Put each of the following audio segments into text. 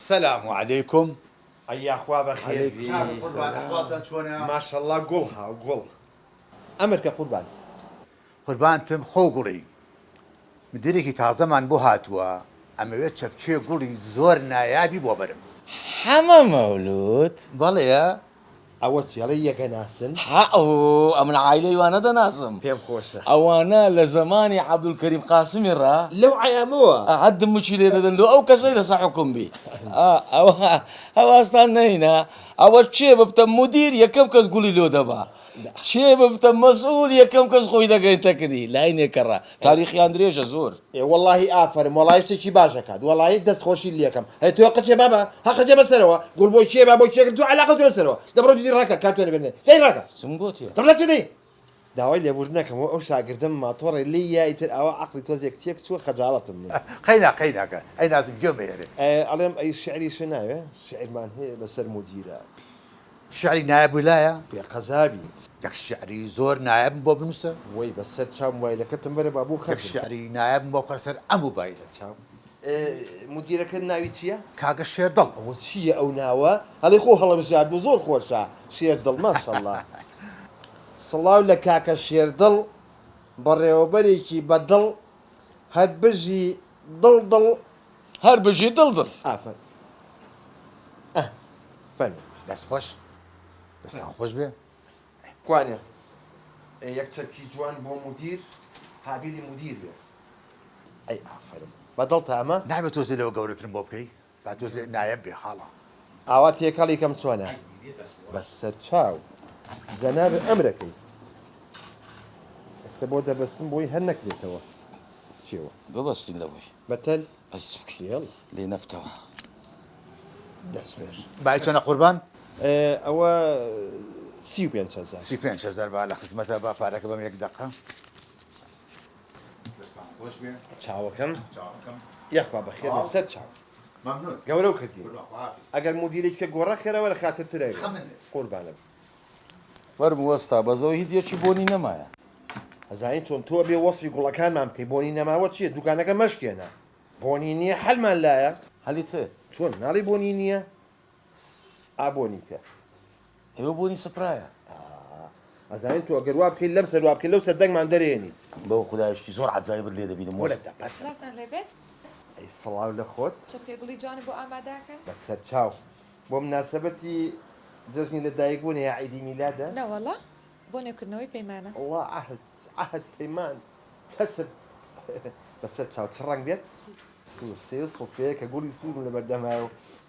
السلام عليكم. أي أخوة بخير. قربان أحوالتان شلونها؟ ما شاء الله قولها وقول. أمرك قربان. قربانتم خۆ گوڵی مدیرێکی تازەمان بۆ هاتووە ئەمەوێت چەپچێ گوڵی زۆر نایابی بۆ بەرم. حما مولود بەڵێ أول شيء علي يقناسن. حقه من عائلة وانا دناسم فيهم خوشة. اوانا لزماني عبد الكريم قاسمي را لو عياموها. عد مشيلة دندو او كسيلة صحكم بي او اصلا هنا اول شيء ببتا مدير يكم كس قولي له دبا شيء ببتا مسؤول يكم كس خوي دقا تكري لا هيني كرا تاريخي اندريش زور والله آفرم والله يشتكي باشا كاد والله يدس خوشي اللي يكم هي توقع شيء بابا ها جاب سروا قول بوي شيء بابا شيء تو علاقة تو سروا دبرو دي راكا كاتوني بني تي راكا سمقوتي طب لا تدي داوي اللي بوجناك مو أو شاقردم ما طور اللي يتر أو عقلي توزيك تيك شو خجالة منه قەیناکە ئەی نازم گوێ مێرێ. عليهم أي شعري شناوي شعر مان هي بس المديرة شعری نایب ویلایە بقذابي یەک شعری زۆر نایبم بۆ بنووسە وي بس سر شام ويلا كتم بري بابو یەک خف شعری نایبم بۆ بخەر سەر ئەم موبایلە چاو مديرك الناوي تيا کاگە شێردەڵ أو تشي أو ناوى هذا يخو هلا مزاد بزور خوشة شير دل ما شاء الله صلى الله لك كاكا شير دل بري وبريكي بدل هاد بجي ضل هربجي دلدل آفر فهم دەست خۆش دەستان خۆش بێ. كوانيا يكتب كي جوان بو مدير هابيلي مدير بيه أي آفر بدلت أما نابێت تۆزێ لەوە گەورەترم بۆ بکەی با تۆزێ نایب بێ خاڵە. ئاوات تێکەڵی کەم چۆنە بەس سەر چاو جەناب ئەمرەکەی ئێستا بۆ دەبەستم بۆی هەر نەکرێتەوە چیەوە ببستين لوي بەتەل أسبك یڵ لنفتوى دەستێش بای چۆنە قوربان؟ ئەوە 35,000 35,000 با لە خزمەتە با پارەکە بەم یەک دقە. چاوەکەم یەخوا بەخێر سەر چاو گەورە و کردی ئەگەر مدیرێک کە گۆڕە خێرەوە لە خاترترە قوربانم فرم وستا بزو هیچ یەکی بۆنی نەمایە ئەزانین چۆن تۆ بێ وەصفی گوڵەکانمان بکەی بۆنی نەماوە چییە دوکانەکە مەشکێنە بۆنی نییە حەلمان لایە هەلی چێ چۆن ناڵی بۆنی نییە ئابۆنی کە ئێوە بۆنی سپرایە ئەزانین تۆ ئەگەر وا بکەیت لەم سەر وا بکەیت لەو سەردەنگمان دەرێنیت بەو خدایشتی زۆر عجایبت لێ دەبینم وەرەدا بەس سلااوتان لێبێت ئەی سڵاو لە خۆت چە پێگوڵی جوانی بۆ ئامادەکەن بە سەر چاو بۆ مناسبەتی جژنی لەدایک بوون یا عیدی میلادە نەوەڵا بۆ نێوکردنەوەی پەیمانە الله عهد پەیمان کەسب بەسەر چاو چ ڕەنگ بێت سوور سێ سڵفەیە کە گوڵی سوورم لە بەردەمایە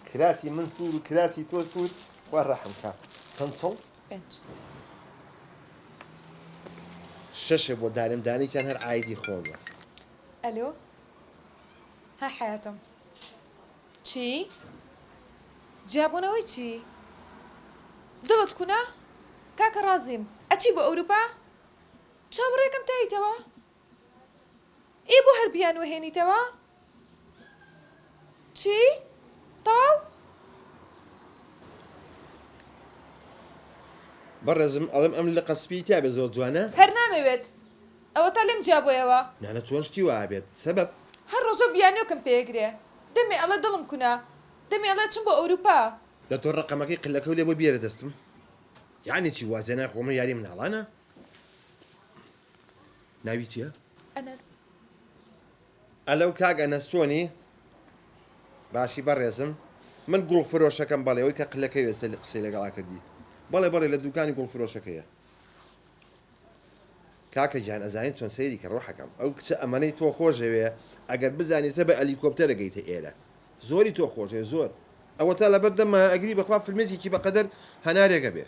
کراسی من سوور و کراسی تۆ سوور وا ڕەحم کە چەند سڵ پێنج شەشە بۆ دانمدانێکیان هەر ئایدی خۆمە ئەلۆ ها حیاتم چی؟ جیابوونەوەی چی؟ دڵت کونا؟ کاکە ڕازیم ئەچی بۆ ئەوروپا؟ چاوەڕێکم تاییتەوە؟ ئێ بۆ هەر بیان وهێنیتەوە؟ چی؟ تاو؟ بەڕێزم ئەڵێم ئەم لە قەسپی تا بێ زۆر جوانە هەر نامەوێت ئەوە تا لێم جیابۆیەوە نانە چۆن شتی وا بێت سەبەب هەر ڕۆژە بیانۆکەم پێگرێ دەمێ ئەڵە دڵم کونا دەمێ ئەڵە چم بۆ ئەوروپا لە تۆ ڕقەمەکەی قلەکە و لێ بۆ بێرە دەستم یعنی چی وازێنە خۆمە یاری مناڵانە ناوی چییە؟ ئەنەس ئەلەو کاک ئەنەس چۆنی باشی بەڕێزم من گوڵ فرۆشەکەم بەڵێەوەی کە قلەکەی وێسە لە قسەی لەگەڵا کردی بەڵێ لە دوکانی گوڵ فرۆشەکەیە کاکە گیان ئەزانین چۆن سەیری کە ڕۆحەکەم ئەو کچە ئەمەەی تۆ خۆشەوێ ئەگەر بزانیتە بە ئەلیکۆپتەرە گەیتە ئێرە زۆری تۆ خۆشێ زۆر ئەوە تا لەبەر دەمە ئەگری بەخوا فلمێکێکی بەقەدەر هەنارێکە بێ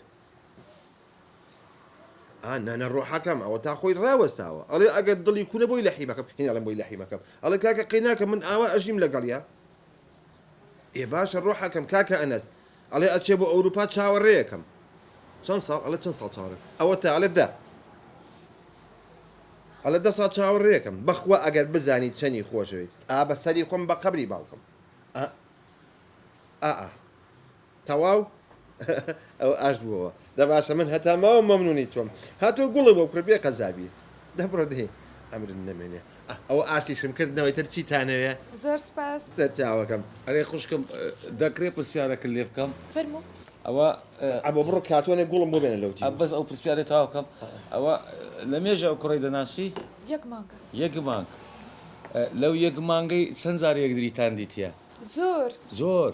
نانە ڕۆحەکەم ئەوە تا خۆی ڕاوەستاوە ئەڵێ ئەگەر دڵی کوونە بۆی لە حیمەکەم هێناڵم بۆی لە حیمەکەم ئەڵێ کاکە قەیناکە من ئاوا ئەژیم لەگەڵیا ئێ باشە ڕۆحەکەم کاکە ئەنەس ئەڵێ ئەچێ بۆ ئەوروپا چاوەڕێیەکەم چەند ساڵ ئەڵە چەند ساڵ چاوەڕێ ئەوە تا ئەڵێ دا ئەلە 10 ساڵ چاوەڕێیەکەم بەخوا ئەگەر بزانی چەنی خۆشەوێت بە سەری خۆم بە قەبری باوکم تەواو ئەو ئاش بووەوە دەباشە من هەتا ماوە مەمنونی تۆم هاتۆ گوڵی بۆ کوڕ بێ قەزابی دەبڕۆ دێ ئەمر نەمێنێ ئەوە ئاشتیشم کردنەوەی تر چیتانەوێ زۆر سپاس سەرچاوەکەم ئەرێ خوشکم دەکرێت پرسیارەکە لێ بکەم فەرموو ئەوە ئەبۆ بڕۆ کاتوانێ گوڵم بۆ بێنە لەوتی بەس ئەو پرسیارێت تاوا بکەم ئەوە لە مێژە ئەو کوڕی دەناسی یەک مانگە یەک مانگ لەو یەک مانگەی چەند زار یەکدریتان دیتە زۆر زۆر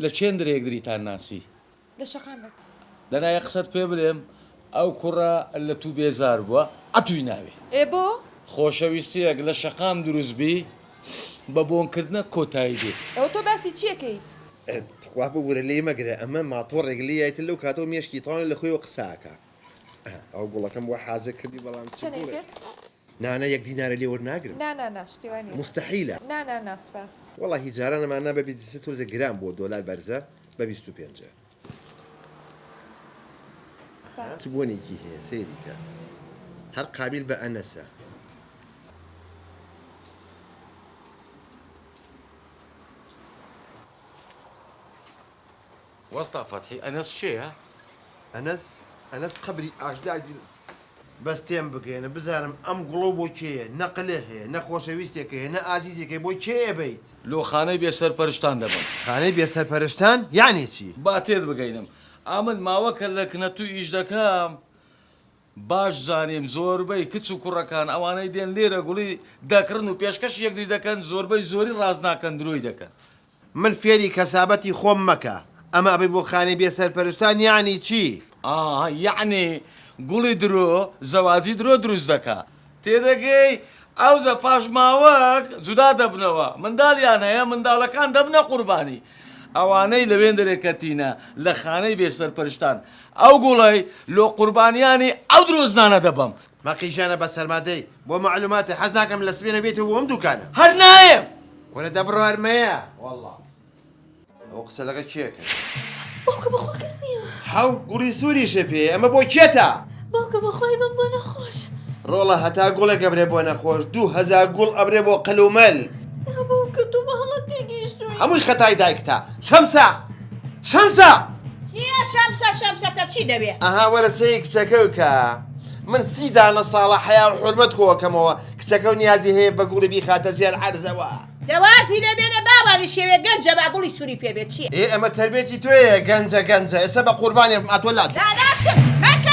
لە چێندر یەکدریتان ناسی لە شەقامێک لەنایە قسەت پێ بڵێم ئەو کوڕە لە تو بێزار بووە ئەتوی ناوێ ئێ بۆ خۆشەویستیەک لە شەقام دروستبی بە بۆنکردنە کۆتایی دێ ئەوە تۆ باسی چیەکەیت خوا ببوورە لێ مەگرە ئەمە ماتۆڕێک لێیتر لەو کاتەوە مێشکی تاوانە لە خۆیەوە قساکە ئەو گوڵەکەم بۆ حازە کردی بەڵام چەندەی کرد نانە یەک دیینارە لێ وەرناگرم نا شتیوانی مستحیلە نا سپاس وەڵی جارانەمانە بە 23 تۆزە گرام بۆ دۆلار بەرزە بە 25 چ بۆنێکی هەیە سێریکە هەر قابل بە ئەنەسە وەستا فەتحی ئەنەس چێە؟ ئەنەس قبری ئاشدادی بەس تێم بگەێنە بزانم ئەم گوڵۆ بۆ کێیە نەقلە هەیە نەخۆشەویستێکە هەیە نە ئازیزێکی بۆ کێە بیت لۆخانەی بێسەر پەرشتان دەبم خانەی بێسەرپەرشتان یانی چی؟ با تێت بگەینم ئامن ماوەکە لە کنەتو ئیش دەکەم باش زانیم زۆربەی کچ و کوڕەکان ئەوانەی دێن لێرە گوڵی دەکردن و پێشکەش یەکدری دەکەن زۆربەی زۆری ڕاز ناکەن درۆی دەکەن من فێری کەسابەتی خۆم مەکە ئەمە ئەبێ بۆ خانەی بێسەرپەرشتان یانی چی؟ یعنی گوڵی درۆ زەواجی درۆ دروست دەکا تێدەگەی ئەوزە پاش ماوەک جودا دەبنەوە منداڵیان هەیە منداڵەکان دەبنە قوربانی ئەوانەی لەوێن دەرێکەتینە لە خانەی بێسەرپەرشتان ئەو گوڵی لۆ قوربانیانی ئەو درۆزنانە دەبم مەقیژانە بە سەرمادەی بۆ معلوماتی حەز ناکەم لە سبێنە بێتەوە بۆ ئەم دوکانە هەر نایەم وەرە دەبڕۆ هەرمەیە وەڵڵا ئەو قسە لەگە کێکە باوکە بەخوا کەس نییە حەو گوڵی سووریشە پێ ئەمە بۆ کێتە باوکە بەخوای من بۆ نەخۆش ڕۆڵە هەتا گوڵێک ئەبرێ بۆ نەخۆش 2000 گوڵ ئەبرێ بۆ قەلومەل نا باوکە تۆ بە هەڵە تێگەیشتووی هەمووی خەتای دایکتە شەمسە شەمسە چییە شەمسەکە چی دەبێ ئەها وەرە سەی کچەکە وکە من 30 دانە ساڵە حیا و حورمەت کۆکەمەوە کچەکە و نیازی هەیە بە گوڵی بیخاتە ژێر عەرزەوە دەوازی لەبێنە باوانی شێوێ گەنجە باگوڵی سووری پێبێت چییە ئێ ئەمە تربێتی تۆیە گەنجە ئێستا بە قوربانی ئاتۆ لات داناچم مەکە